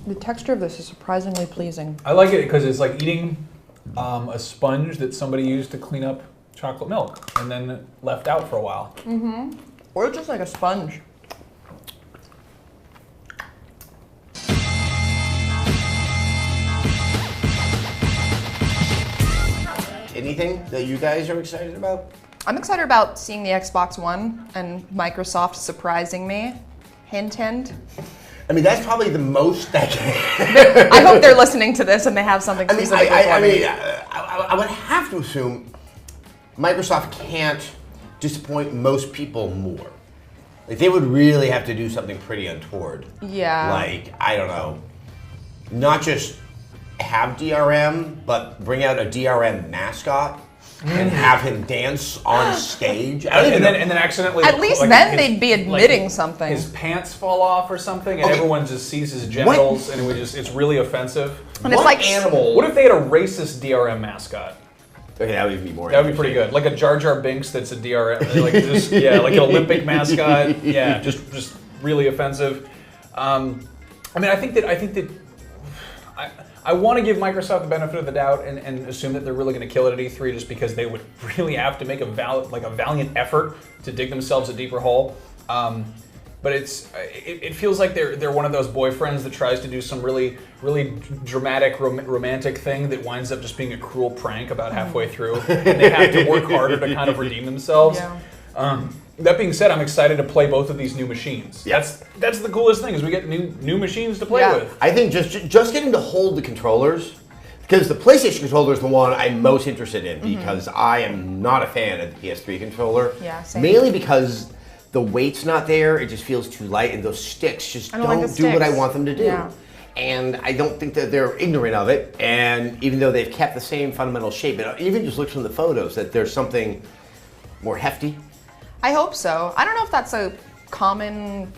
The texture of this is surprisingly pleasing. I like it because it's like eating a sponge that somebody used to clean up chocolate milk and then left out for a while. Mm-hmm. Or just like a sponge. Anything that you guys are excited about? I'm excited about seeing the Xbox One and Microsoft surprising me. Hint, hint. I mean, that's probably the most that I hope they're listening to this and they have something specific for me. I would have to assume Microsoft can't disappoint most people more. Like, they would really have to do something pretty untoward. Yeah. Like, I don't know, not just have DRM, but bring out a DRM mascot and have him dance on stage. And then accidentally... At least like then they'd be admitting something. His pants fall off or something, and everyone just sees his genitals, and it's really offensive. And it's like animal... What if they had a racist DRM mascot? Okay, that would be more. That would be pretty good. Like a Jar Jar Binks that's a DRM, like just like an Olympic mascot. Yeah, just really offensive. I mean, I think that I want to give Microsoft the benefit of the doubt and assume that they're really going to kill it at E3 just because they would really have to make a valiant effort to dig themselves a deeper hole. But it feels like they're one of those boyfriends that tries to do some really dramatic romantic thing that winds up just being a cruel prank about halfway through, and they have to work harder to kind of redeem themselves. Yeah. That being said, I'm excited to play both of these new machines. Yes. That's the coolest thing is we get new machines to play with. I think just getting to hold the controllers, because the PlayStation controller is the one I'm most interested in because I am not a fan of the PS3 controller. Yeah, same. Mainly because the weight's not there, it just feels too light, and those sticks just don't do what I want them to do. Yeah. And I don't think that they're ignorant of it, and even though they've kept the same fundamental shape, it even just looks from the photos that there's something more hefty. I hope so. I don't know if that's a common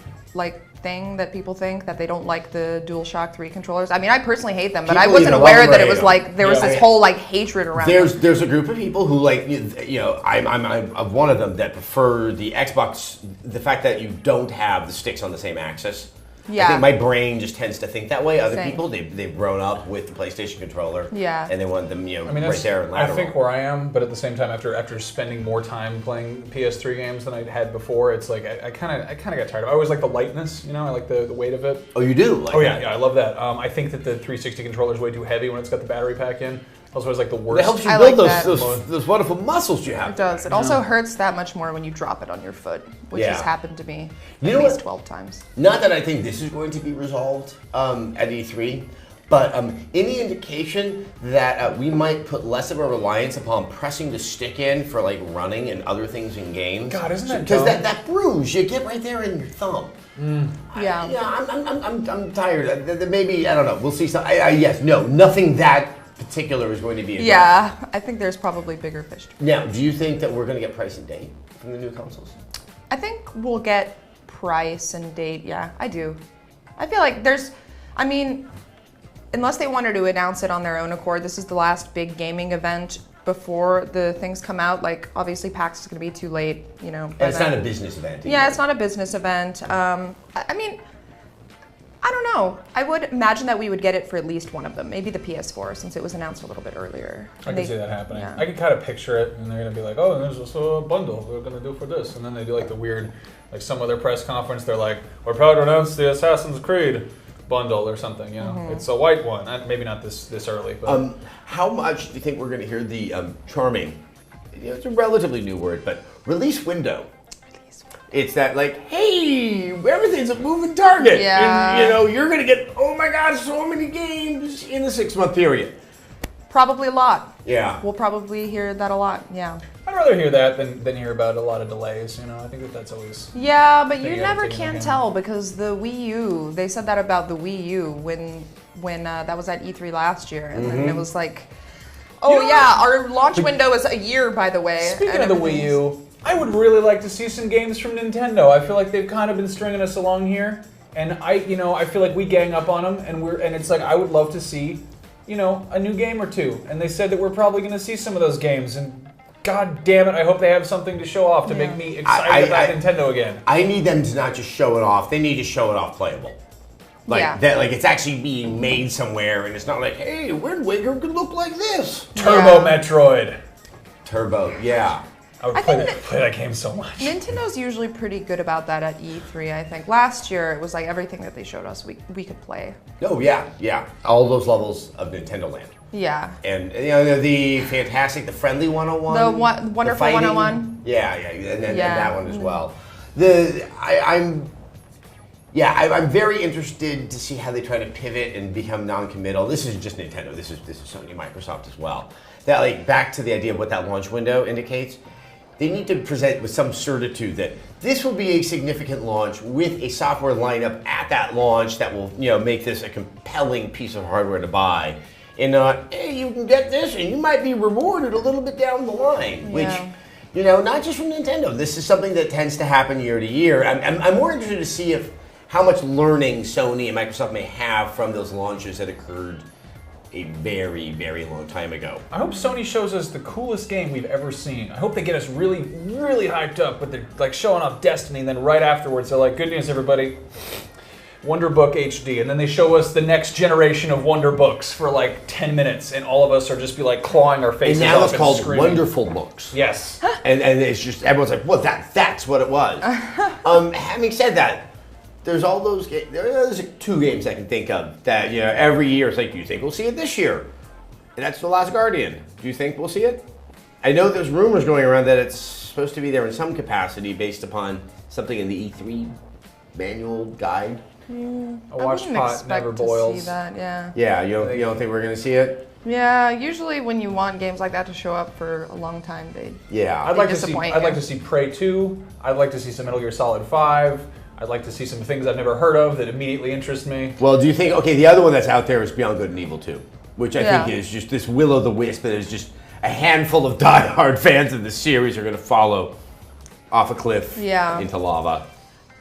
thing that people think, that they don't like the DualShock 3 controllers. I mean, I personally hate them, but I wasn't aware that it was like there was this whole hatred around them. There's a group of people who I'm one of them that prefer the Xbox, the fact that you don't have the sticks on the same axis. Yeah. I think my brain just tends to think that way. Other Same. people, they've grown up with the PlayStation controller. Yeah. And they want them, I mean, right there and lateral. I think where I am, but at the same time, after spending more time playing PS3 games than I had before, it's like I kind of got tired of it. I always like the lightness, I like the weight of it. Oh, you do? Yeah, I love that. I think that the 360 controller is way too heavy when it's got the battery pack in. Also, it's like the worst. It helps you I build like those wonderful muscles you have. It does. It also hurts that much more when you drop it on your foot, which has happened to me at least 12 times. Not that I think this is going to be resolved at E3, but any indication that we might put less of a reliance upon pressing the stick in for running and other things in games. God, isn't that because dumb? that bruise you get right there in your thumb. Yeah. I'm tired. Maybe I don't know. We'll see. Nothing that particular is going to be addressed. Yeah, I think there's probably bigger fish. Now, do you think that we're going to get price and date from the new consoles? I think we'll get price and date. Yeah, I do. I feel like unless they wanted to announce it on their own accord, this is the last big gaming event before the things come out. Obviously PAX is going to be too late, And it's not a business event either. Yeah, it's not a business event. I don't know. I would imagine that we would get it for at least one of them. Maybe the PS4, since it was announced a little bit earlier. I can see that happening. Yeah. I can kind of picture it, and they're going to be like, oh, and there's also a bundle we're going to do for this. And then they do the weird, some other press conference, they're like, we're proud to announce the Assassin's Creed bundle or something, It's a white one. Maybe not this early. But. How much do you think we're going to hear the charming, it's a relatively new word, but release window? It's that hey, everything's a moving target. Yeah. And, you're going to get, oh my God, so many games in a 6-month period. Probably a lot. Yeah. We'll probably hear that a lot, yeah. I'd rather hear that than hear about a lot of delays, I think that's always... Yeah, but you never can tell because the Wii U, they said that about the Wii U when that was at E3 last year. And then it was like, our launch window is a year, by the way. Speaking of the Wii U, I would really like to see some games from Nintendo. I feel like they've kind of been stringing us along here, and I feel like we gang up on them, and it's like I would love to see, a new game or two. And they said that we're probably going to see some of those games, and God damn it, I hope they have something to show off to make me excited about Nintendo again. I need them to not just show it off; they need to show it off playable. Like it's actually being made somewhere, and it's not like, hey, Wind Waker could look like this. Turbo Metroid. Turbo, yeah. I would play that game so much. Nintendo's usually pretty good about that at E3, I think. Last year, it was like everything that they showed us, we could play. Oh, yeah. All those levels of Nintendo Land. Yeah. And, the fantastic, the friendly 101. The wonderful the 101. Yeah, and that one as well. I'm very interested to see how they try to pivot and become non-committal. This is just Nintendo. This is Sony, Microsoft as well. That, like, back to the idea of what that launch window indicates. They need to present with some certitude that this will be a significant launch with a software lineup at that launch that will, make this a compelling piece of hardware to buy. And not, hey, you can get this and you might be rewarded a little bit down the line, which, not just from Nintendo. This is something that tends to happen year to year. I'm more interested to see how much learning Sony and Microsoft may have from those launches that occurred a very, very long time ago. I hope Sony shows us the coolest game we've ever seen. I hope they get us really, really hyped up with like showing off Destiny, and then right afterwards they're like, good news everybody, Wonder Book HD, and then they show us the next generation of Wonder Books for like 10 minutes, and all of us are just be like clawing our faces and now off it's called screaming. Wonderful Books. Yes. and it's just, everyone's like, well, that's what it was. Having said that, there's all those games. There's 2 games I can think of that every year it's like, do you think we'll see it this year? And that's The Last Guardian. Do you think we'll see it? I know there's rumors going around that it's supposed to be there in some capacity based upon something in the E3 manual guide. A watch pot never boils. To see that, yeah. Yeah, you don't think we're gonna see it? Yeah, usually when you want games like that to show up for a long time, I'd like to see Prey 2. I'd like to see some Metal Gear Solid 5. I'd like to see some things I've never heard of that immediately interest me. Well, do you think, the other one that's out there is Beyond Good and Evil 2, which I think is just this will-o'-the-wisp that is just a handful of diehard fans of the series are going to follow off a cliff into lava.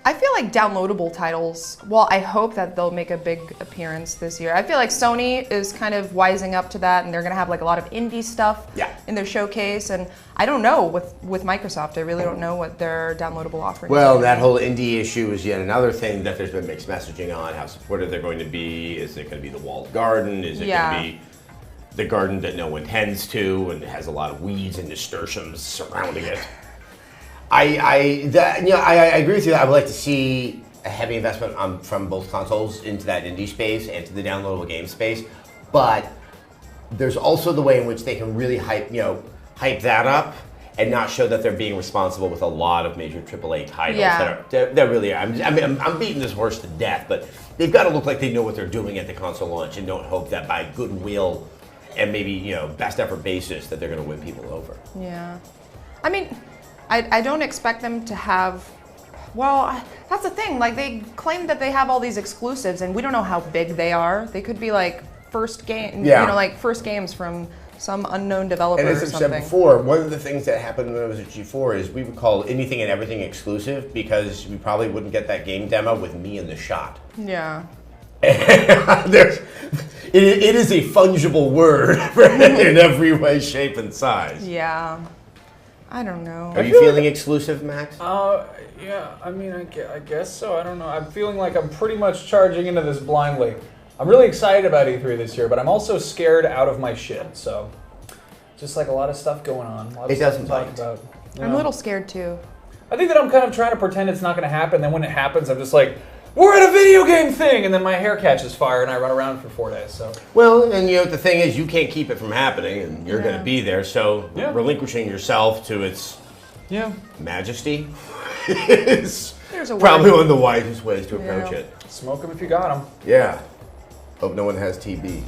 I feel like downloadable titles, I hope that they'll make a big appearance this year. I feel like Sony is kind of wising up to that, and they're going to have like a lot of indie stuff in their showcase. And I don't know with Microsoft, I really don't know what their downloadable offerings are. Well, that whole indie issue is yet another thing that there's been mixed messaging on, how supportive they're going to be. Is it going to be the walled garden? Is it going to be the garden that no one tends to and has a lot of weeds and nasturtiums surrounding it? I agree with you. I would like to see a heavy investment from both consoles into that indie space and to the downloadable game space. But there's also the way in which they can really hype that up and not show that they're being responsible with a lot of major AAA titles that really are. I'm beating this horse to death, but they've got to look like they know what they're doing at the console launch and don't hope that by goodwill and maybe best effort basis that they're going to win people over. Yeah, I mean, I don't expect them to have. Well, that's the thing. Like, they claim that they have all these exclusives, and we don't know how big they are. They could be like first games from some unknown developer and or as I've something. said before, one of the things that happened when I was at G4 is we would call anything and everything exclusive because we probably wouldn't get that game demo with me in the shot. Yeah. It is a fungible word in every way, shape, and size. Yeah. I don't know. Are you feeling exclusive, Max? Yeah, I mean, I guess so. I don't know. I'm feeling like I'm pretty much charging into this blindly. I'm really excited about E3 this year, but I'm also scared out of my shit. So, just like a lot of stuff going on. A lot of it doesn't stuff to bite. talk about. I'm a little scared too. I think that I'm kind of trying to pretend it's not going to happen. Then when it happens, I'm just like, we're at a video game thing, and then my hair catches fire, and I run around for 4 days. So. Well, and the thing is, you can't keep it from happening, and you're going to be there. So relinquishing yourself to its majesty is probably one of the wisest ways to approach it. Smoke them if you got them. Yeah. Hope no one has TB.